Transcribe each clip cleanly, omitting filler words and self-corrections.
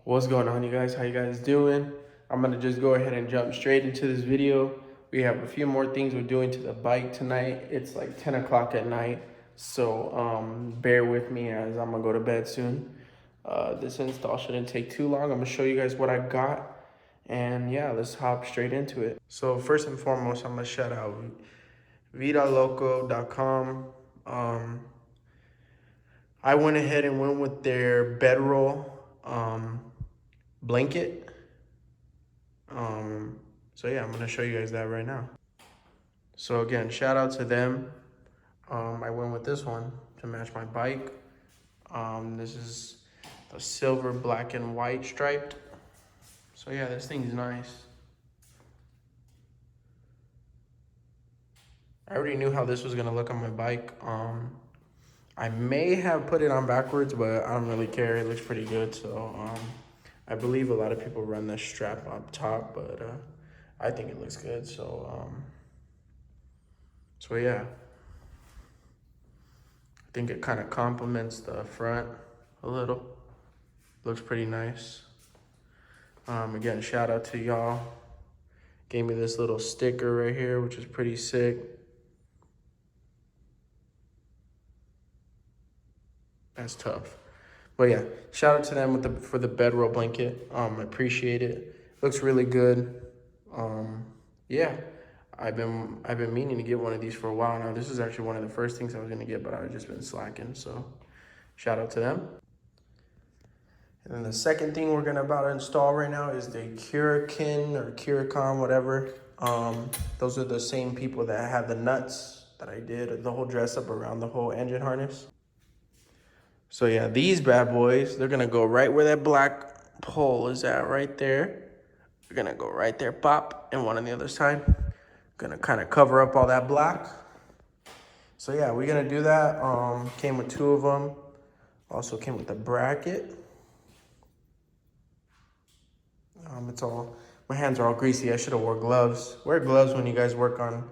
What's going on, you guys? How you guys doing? I'm gonna just go ahead and jump straight into this video. We have a few more things we're doing to the bike tonight. It's like 10 o'clock at night, so bear with me as I'm gonna go to bed soon. This install shouldn't take too long. I'm gonna show you guys what I got, and yeah, let's hop straight into it. So first and foremost, I'm gonna shout out Vidaloco.com. I went ahead and went with their Bedroll blanket. So yeah, I'm gonna show you guys that right now. So again, shout out to them. I went with this one to match my bike. This is a silver, black, and white striped. So yeah, this thing's nice. I already knew how this was gonna look on my bike. I may have put it on backwards, but I don't really care. It looks pretty good. So I believe a lot of people run this strap up top, but I think it looks good. So yeah, I think it kind of complements the front a little. Looks pretty nice. Again, shout out to y'all. Gave me this little sticker right here, which is pretty sick. That's tough. But yeah, shout out to them with for the Bedroll blanket. I appreciate it. Looks really good. Yeah, I've been meaning to get one of these for a while now. This is actually one of the first things I was gonna get, but I've just been slacking. So shout out to them. And then the second thing we're about to install right now is the Curakin or Curicon, whatever. Those are the same people that had the nuts that I did the whole dress up around the whole engine harness. So yeah, these bad boys, they're gonna go right where that black pole is at right there. They're gonna go right there, pop, and one on the other side. Gonna kind of cover up all that black. So yeah, we're gonna do that. Came with 2 of them. Also came with the bracket. My hands are all greasy. I should have wore gloves. Wear gloves when you guys work on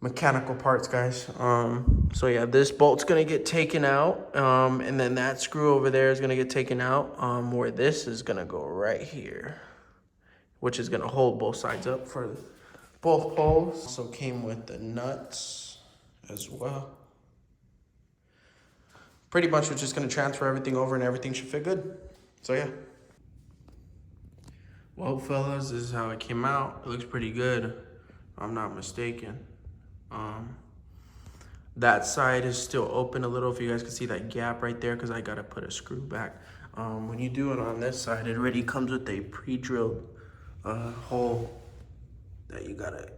mechanical parts, guys. So yeah, this bolt's gonna get taken out, and then that screw over there is gonna get taken out, where this is gonna go right here, which is gonna hold both sides up for both poles. Also came with the nuts as well. Pretty much we're just gonna transfer everything over and everything should fit good. So yeah. Well, fellas, this is how it came out. It looks pretty good, if I'm not mistaken. That side is still open a little, if you guys can see that gap right there, because I gotta put a screw back. When you do it on this side, it already comes with a pre-drilled hole that you gotta,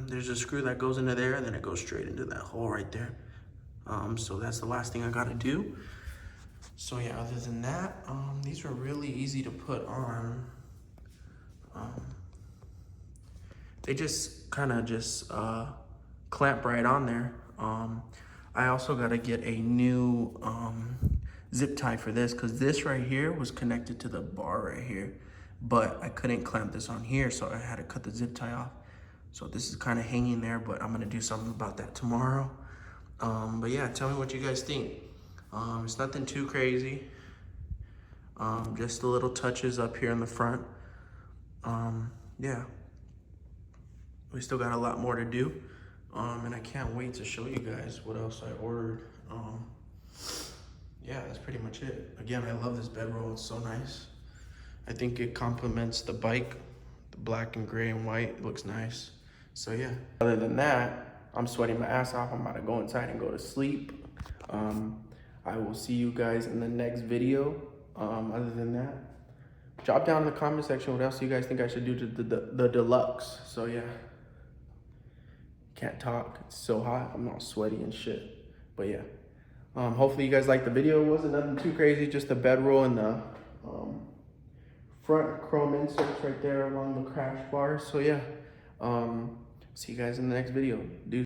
there's a screw that goes into there, and then it goes straight into that hole right there. So that's the last thing I gotta do. So yeah, other than that, these are really easy to put on. They just kind of just clamp right on there. I also got to get a new zip tie for this, because this right here was connected to the bar right here, but I couldn't clamp this on here, so I had to cut the zip tie off. So this is kind of hanging there, but I'm gonna do something about that tomorrow. But yeah, tell me what you guys think. It's nothing too crazy. Just the little touches up here in the front. Yeah, we still got a lot more to do. And I can't wait to show you guys what else I ordered. Yeah, that's pretty much it. Again, I love this bedroll, it's so nice. I think it complements the bike, the black and gray and white, it looks nice. So yeah, other than that, I'm sweating my ass off. I'm about to go inside and go to sleep. I will see you guys in the next video. Other than that, drop down in the comment section what else you guys think I should do to the Deluxe. So yeah, can't talk, it's so hot, I'm all sweaty and shit. But yeah, hopefully you guys liked the video. It wasn't nothing too crazy, just the bedroll and the front chrome inserts right there along the crash bars. So yeah, see you guys in the next video. Dude.